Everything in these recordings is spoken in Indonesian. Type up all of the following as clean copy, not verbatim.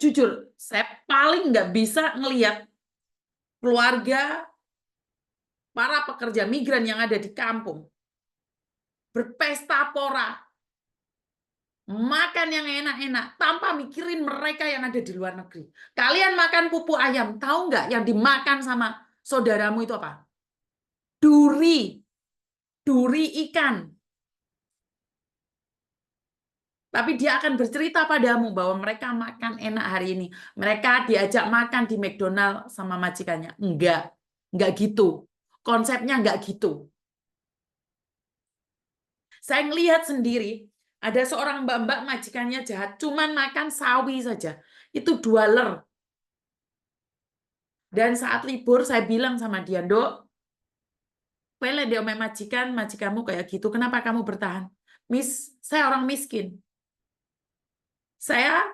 jujur, saya paling nggak bisa ngelihat keluarga para pekerja migran yang ada di kampung berpesta pora, makan yang enak-enak tanpa mikirin mereka yang ada di luar negeri. Kalian makan pupuk ayam, tahu nggak yang dimakan sama saudaramu itu apa? Duri, duri ikan. Tapi dia akan bercerita padamu bahwa mereka makan enak hari ini. Mereka diajak makan di McDonald sama majikannya. Enggak gitu. Konsepnya enggak gitu. Saya ngelihat sendiri, ada seorang mbak-mbak majikannya jahat, cuman makan sawi saja. Itu $2. Dan saat libur saya bilang sama dia, Dok, pele dia majikan, majikanmu kayak gitu, kenapa kamu bertahan? Miss, saya orang miskin. Saya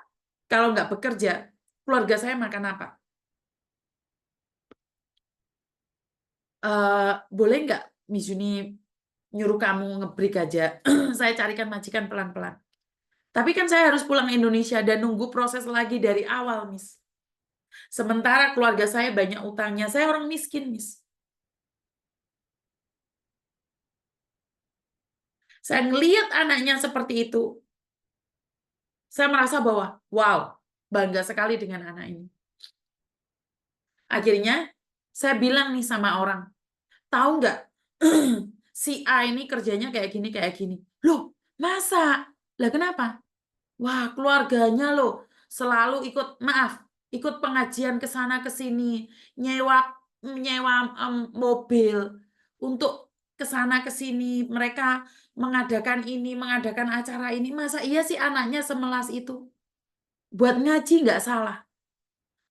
kalau nggak bekerja, keluarga saya makan apa? Boleh nggak Miss Yuni nyuruh kamu ngebreak aja? Saya carikan majikan pelan-pelan. Tapi kan saya harus pulang Indonesia dan nunggu proses lagi dari awal, Miss. Sementara keluarga saya banyak utangnya. Saya orang miskin, Miss. Saya ngelihat anaknya seperti itu. Saya merasa bahwa, wow, bangga sekali dengan anak ini. Akhirnya, saya bilang nih sama orang, tahu nggak, si A ini kerjanya kayak gini, kayak gini. Loh, masa? Lah kenapa? Wah, keluarganya loh selalu ikut, maaf, ikut pengajian ke sana ke sini, nyewa nyewa mobil untuk ke sana ke sini. Mereka mengadakan ini, mengadakan acara ini. Masa iya sih anaknya semelas itu? Buat ngaji nggak salah,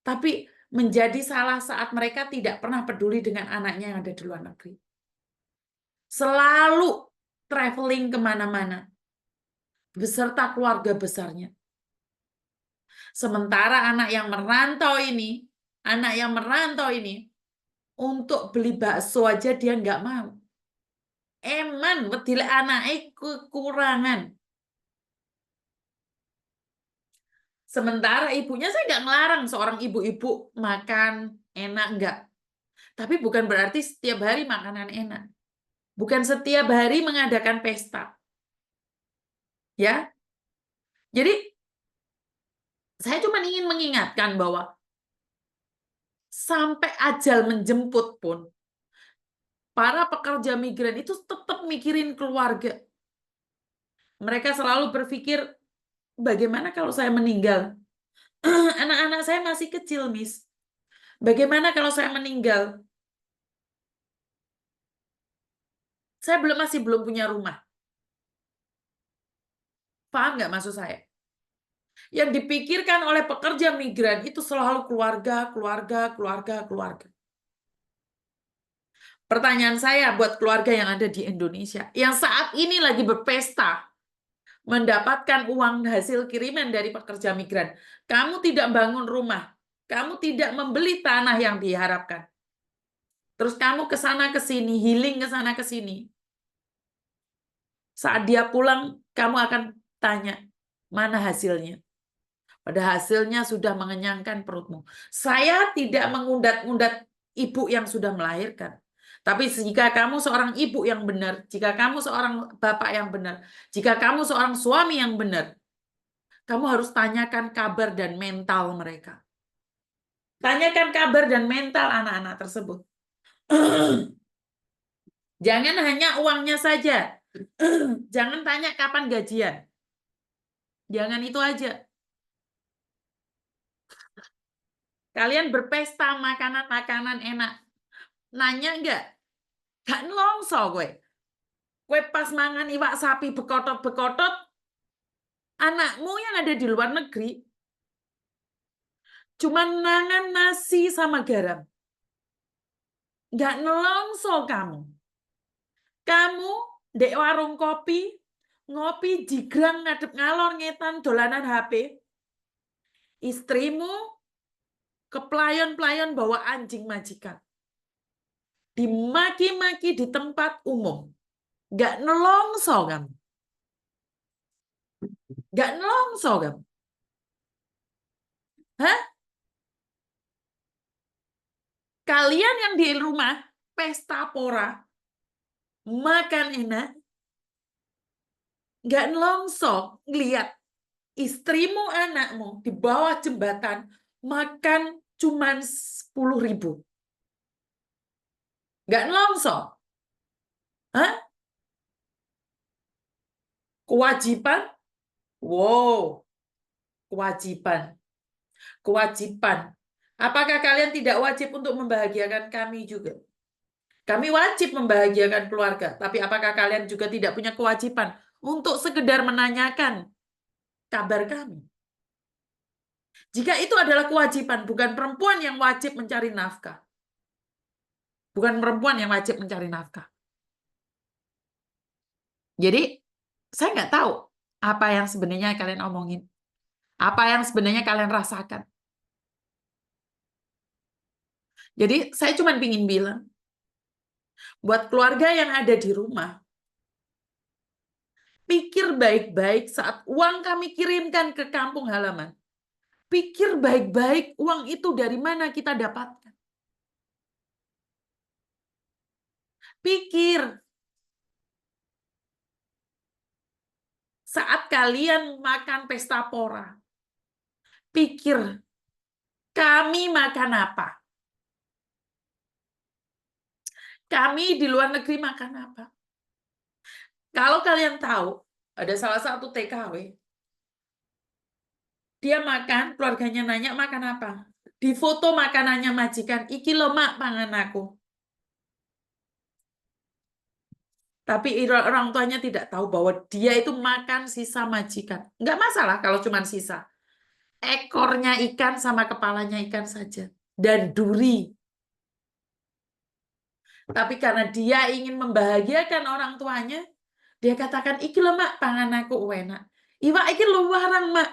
tapi menjadi salah saat mereka tidak pernah peduli dengan anaknya yang ada di luar negeri. Selalu traveling kemana-mana, beserta keluarga besarnya. Sementara anak yang merantau ini, untuk beli bakso aja dia nggak mau. Eman, wedile anake kekurangan. Sementara ibunya saya nggak ngelarang seorang ibu-ibu makan enak, nggak. Tapi bukan berarti setiap hari makanan enak. Bukan setiap hari mengadakan pesta. Ya, jadi saya cuma ingin mengingatkan bahwa sampai ajal menjemput pun, para pekerja migran itu tetap mikirin keluarga. Mereka selalu berpikir, bagaimana kalau saya meninggal? Anak-anak saya masih kecil, Miss. Bagaimana kalau saya meninggal? Saya masih belum punya rumah. Paham nggak maksud saya? Yang dipikirkan oleh pekerja migran itu selalu keluarga, keluarga, keluarga, keluarga. Pertanyaan saya buat keluarga yang ada di Indonesia, yang saat ini lagi berpesta, mendapatkan uang hasil kiriman dari pekerja migran. Kamu tidak bangun rumah, kamu tidak membeli tanah yang diharapkan. Terus kamu ke sana ke sini, healing ke sana ke sini. Saat dia pulang, kamu akan tanya, mana hasilnya? Pada hasilnya sudah mengenyangkan perutmu. Saya tidak mengundat-undat ibu yang sudah melahirkan. Tapi jika kamu seorang ibu yang benar, jika kamu seorang bapak yang benar, jika kamu seorang suami yang benar, kamu harus tanyakan kabar dan mental mereka. Tanyakan kabar dan mental anak-anak tersebut. Jangan hanya uangnya saja. Jangan tanya kapan gajian. Jangan itu aja. Kalian berpesta makanan-makanan enak. Nanya enggak? Gak nelongso gue. Gue pas mangan iwak sapi bekotot-bekotot, anakmu yang ada di luar negeri cuma nangan nasi sama garam. Gak nelongso kamu. Kamu dek warung kopi, ngopi jigrang ngadep ngalor ngetan dolanan HP. Istrimu ke pelayan-pelayan bawa anjing majikan. Dimaki-maki di tempat umum. Gak nelongso kamu. Gak nelongso kamu. Hah? Kalian yang di rumah, pesta pora, makan enak, nggak nelongso ngeliat istrimu, anakmu di bawah jembatan makan cuman 10.000. Nggak nelongso. Hah? Kewajiban? Wow, kewajiban. Kewajiban. Apakah kalian tidak wajib untuk membahagiakan kami juga? Kami wajib membahagiakan keluarga, tapi apakah kalian juga tidak punya kewajiban untuk sekedar menanyakan kabar kami? Jika itu adalah kewajiban, bukan perempuan yang wajib mencari nafkah. Bukan perempuan yang wajib mencari nafkah. Jadi, saya nggak tahu apa yang sebenarnya kalian omongin. Apa yang sebenarnya kalian rasakan. Jadi, saya cuma ingin bilang, buat keluarga yang ada di rumah, pikir baik-baik saat uang kami kirimkan ke kampung halaman. Pikir baik-baik uang itu dari mana kita dapatkan. Pikir saat kalian makan pesta pora. Pikir, kami makan apa? Kami di luar negeri makan apa? Kalau kalian tahu, ada salah satu TKW, dia makan, keluarganya nanya makan apa? Di foto makanannya majikan, iki lemak pangan aku. Tapi orang tuanya tidak tahu bahwa dia itu makan sisa majikan. Nggak masalah kalau cuma sisa. Ekornya ikan sama kepalanya ikan saja. Dan duri. Tapi karena dia ingin membahagiakan orang tuanya, dia katakan, iki lemak pangan aku enak. Iwak iki luarang, mak.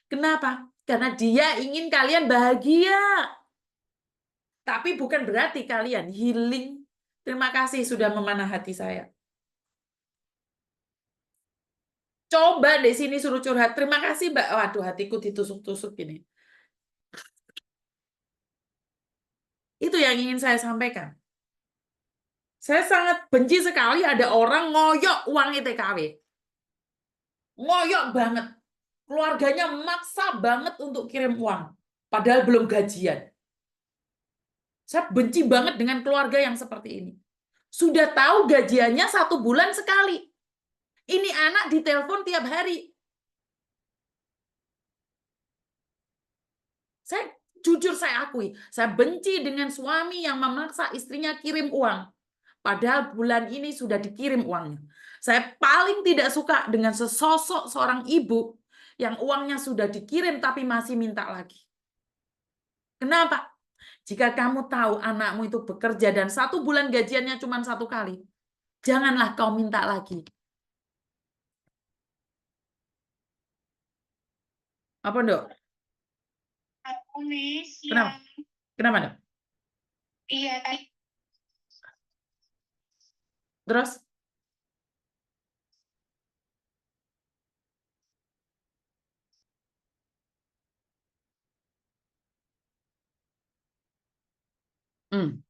Kenapa? Karena dia ingin kalian bahagia. Tapi bukan berarti kalian healing. Terima kasih sudah memanah hati saya. Coba di sini suruh curhat. Terima kasih, Mbak. Waduh, hatiku ditusuk-tusuk gini. Itu yang ingin saya sampaikan. Saya sangat benci sekali ada orang ngoyok uang TKW. Ngoyok banget. Keluarganya maksa banget untuk kirim uang. Padahal belum gajian. Saya benci banget dengan keluarga yang seperti ini. Sudah tahu gajiannya 1 bulan sekali. Ini anak ditelepon tiap hari. Jujur saya akui, saya benci dengan suami yang memaksa istrinya kirim uang. Padahal bulan ini sudah dikirim uangnya. Saya paling tidak suka dengan sesosok seorang ibu yang uangnya sudah dikirim tapi masih minta lagi. Kenapa? Jika kamu tahu anakmu itu bekerja dan 1 bulan gajiannya cuma 1 kali, janganlah kau minta lagi. Apa, Dok? Aku nih Kenapa? Kenapa, Dok? Iya, Terus? Hmm.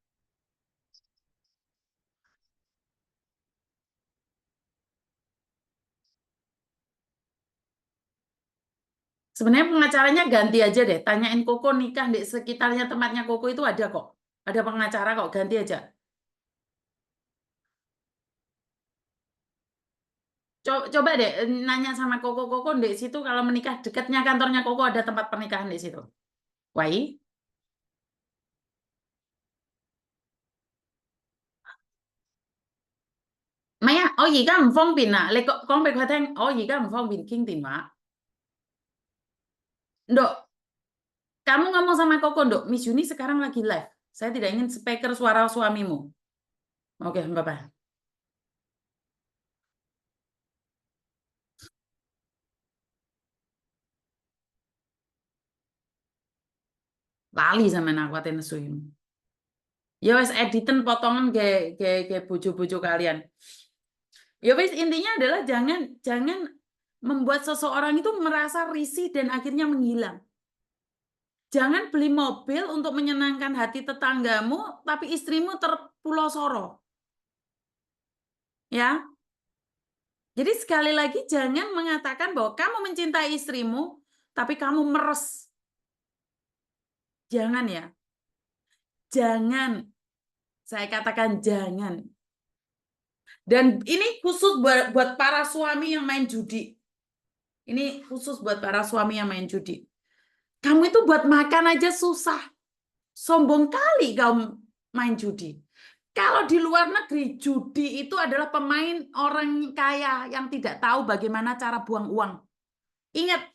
Sebenarnya pengacaranya ganti aja deh. Tanyain Koko nikah di sekitarnya tempatnya Koko itu ada kok. Ada pengacara kok, ganti aja. Coba deh nanya sama Koko di situ kalau menikah dekatnya kantornya Koko ada tempat pernikahan di situ. Wai, Maya, oh iya kan phong bin ah, le conไป Hoa Thanh, oh iya kan phong bin King Tin Mak. Dok, kamu ngomong sama Koko, Dok. Miss Juni sekarang lagi live. Saya tidak ingin speaker suara suamimu. Oke, Bapak. Lali sama aku ate nesuin. Ya wes editen potongan kayak bojo-bojo kalian. Ya wes intinya adalah jangan jangan membuat seseorang itu merasa risih dan akhirnya menghilang. Jangan beli mobil untuk menyenangkan hati tetanggamu, tapi istrimu terpulau soro. Ya, jadi sekali lagi jangan mengatakan bahwa kamu mencintai istrimu, tapi kamu meres. Jangan ya. Jangan. Saya katakan jangan. Dan ini khusus buat para suami yang main judi. Ini khusus buat para suami yang main judi. Kamu itu buat makan aja susah. Sombong kali kamu main judi. Kalau di luar negeri, judi itu adalah pemain orang kaya yang tidak tahu bagaimana cara buang uang. Ingat,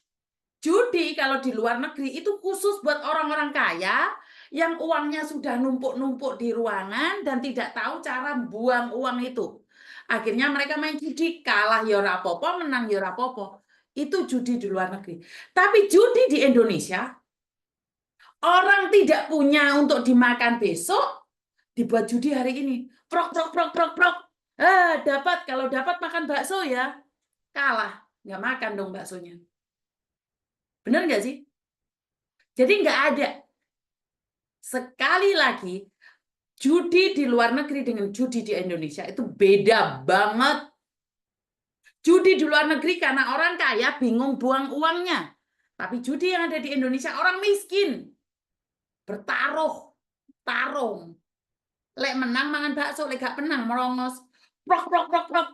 judi kalau di luar negeri itu khusus buat orang-orang kaya yang uangnya sudah numpuk-numpuk di ruangan dan tidak tahu cara buang uang itu. Akhirnya mereka main judi, kalah ya rapopo, menang ya rapopo. Itu judi di luar negeri. Tapi judi di Indonesia, orang tidak punya untuk dimakan besok, dibuat judi hari ini. Prok, prok, prok, prok, prok. Dapat, kalau dapat makan bakso ya. Kalah, nggak makan dong baksonya. Benar nggak sih? Jadi nggak ada. Sekali lagi, judi di luar negeri dengan judi di Indonesia itu beda banget. Judi di luar negeri karena orang kaya bingung buang uangnya. Tapi judi yang ada di Indonesia orang miskin. Bertaruh, tarung. Lek menang mangan bakso, lek gak menang merongos. Prok, prok, prok, prok.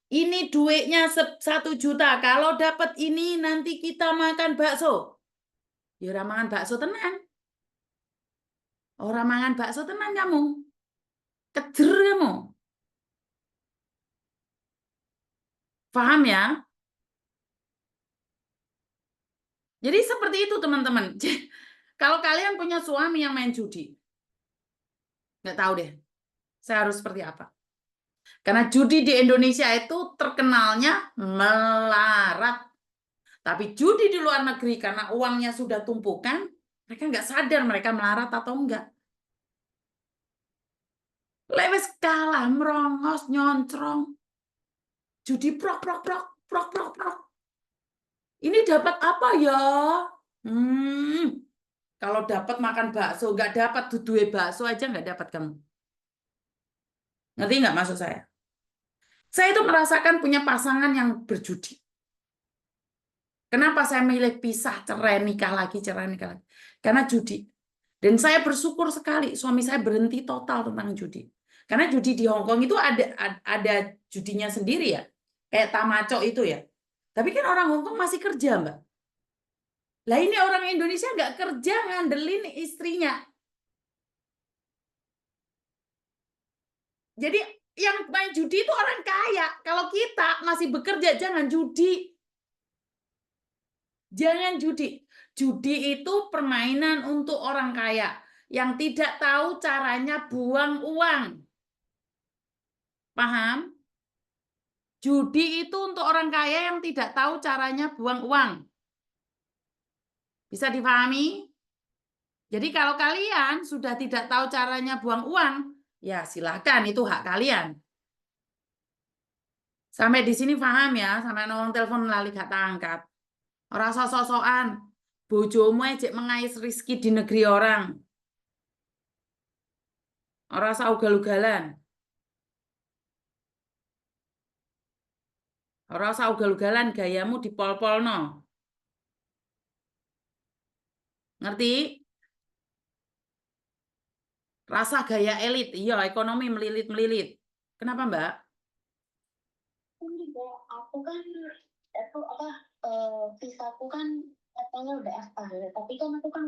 Ini duitnya 1 juta. Kalau dapat ini nanti kita makan bakso. Ya orang mangan bakso tenan. Orang mangan bakso tenan kamu. Kejer kamu. Paham ya? Jadi seperti itu teman-teman. Kalau kalian punya suami yang main judi, nggak tahu deh, saya harus seperti apa. Karena judi di Indonesia itu terkenalnya melarat. Tapi judi di luar negeri karena uangnya sudah tumpukan, mereka nggak sadar mereka melarat atau enggak. Lewes kalah, merongos, nyoncrong. Judi prok, prok, prok, prok, prok, prok. Ini dapat apa ya? Kalau dapat makan bakso, nggak dapat dudue bakso aja nggak dapat kamu. Ngerti nggak maksud saya? Saya itu merasakan punya pasangan yang berjudi. Kenapa saya milih pisah, cerai, nikah lagi, cerai, nikah lagi? Karena judi. Dan saya bersyukur sekali suami saya berhenti total tentang judi. Karena judi di Hong Kong itu ada judinya sendiri ya. Kayak Tamaco itu ya. Tapi kan orang Hong Kong masih kerja, Mbak. Lah ini orang Indonesia nggak kerja, ngandelin istrinya. Jadi yang main judi itu orang kaya. Kalau kita masih bekerja, jangan judi. Jangan judi. Judi itu permainan untuk orang kaya yang tidak tahu caranya buang uang. Paham? Judi itu untuk orang kaya yang tidak tahu caranya buang uang. Bisa dipahami? Jadi kalau kalian sudah tidak tahu caranya buang uang, ya silahkan, itu hak kalian. Sampai di sini paham ya? Sampai nolong telepon lali gak angkat. Orang sok-sokan. Bojomu ejek mengais rizki di negeri orang. Orang usah ugal-ugalan. Orang usah ugal-ugalan, gayamu dipol-polno. Ngerti? Rasa gaya elit. Iya, ekonomi melilit-melilit. Kenapa, Mbak? Enggak, aku kan itu apa visaku kan katanya udah expired, tapi kan aku kan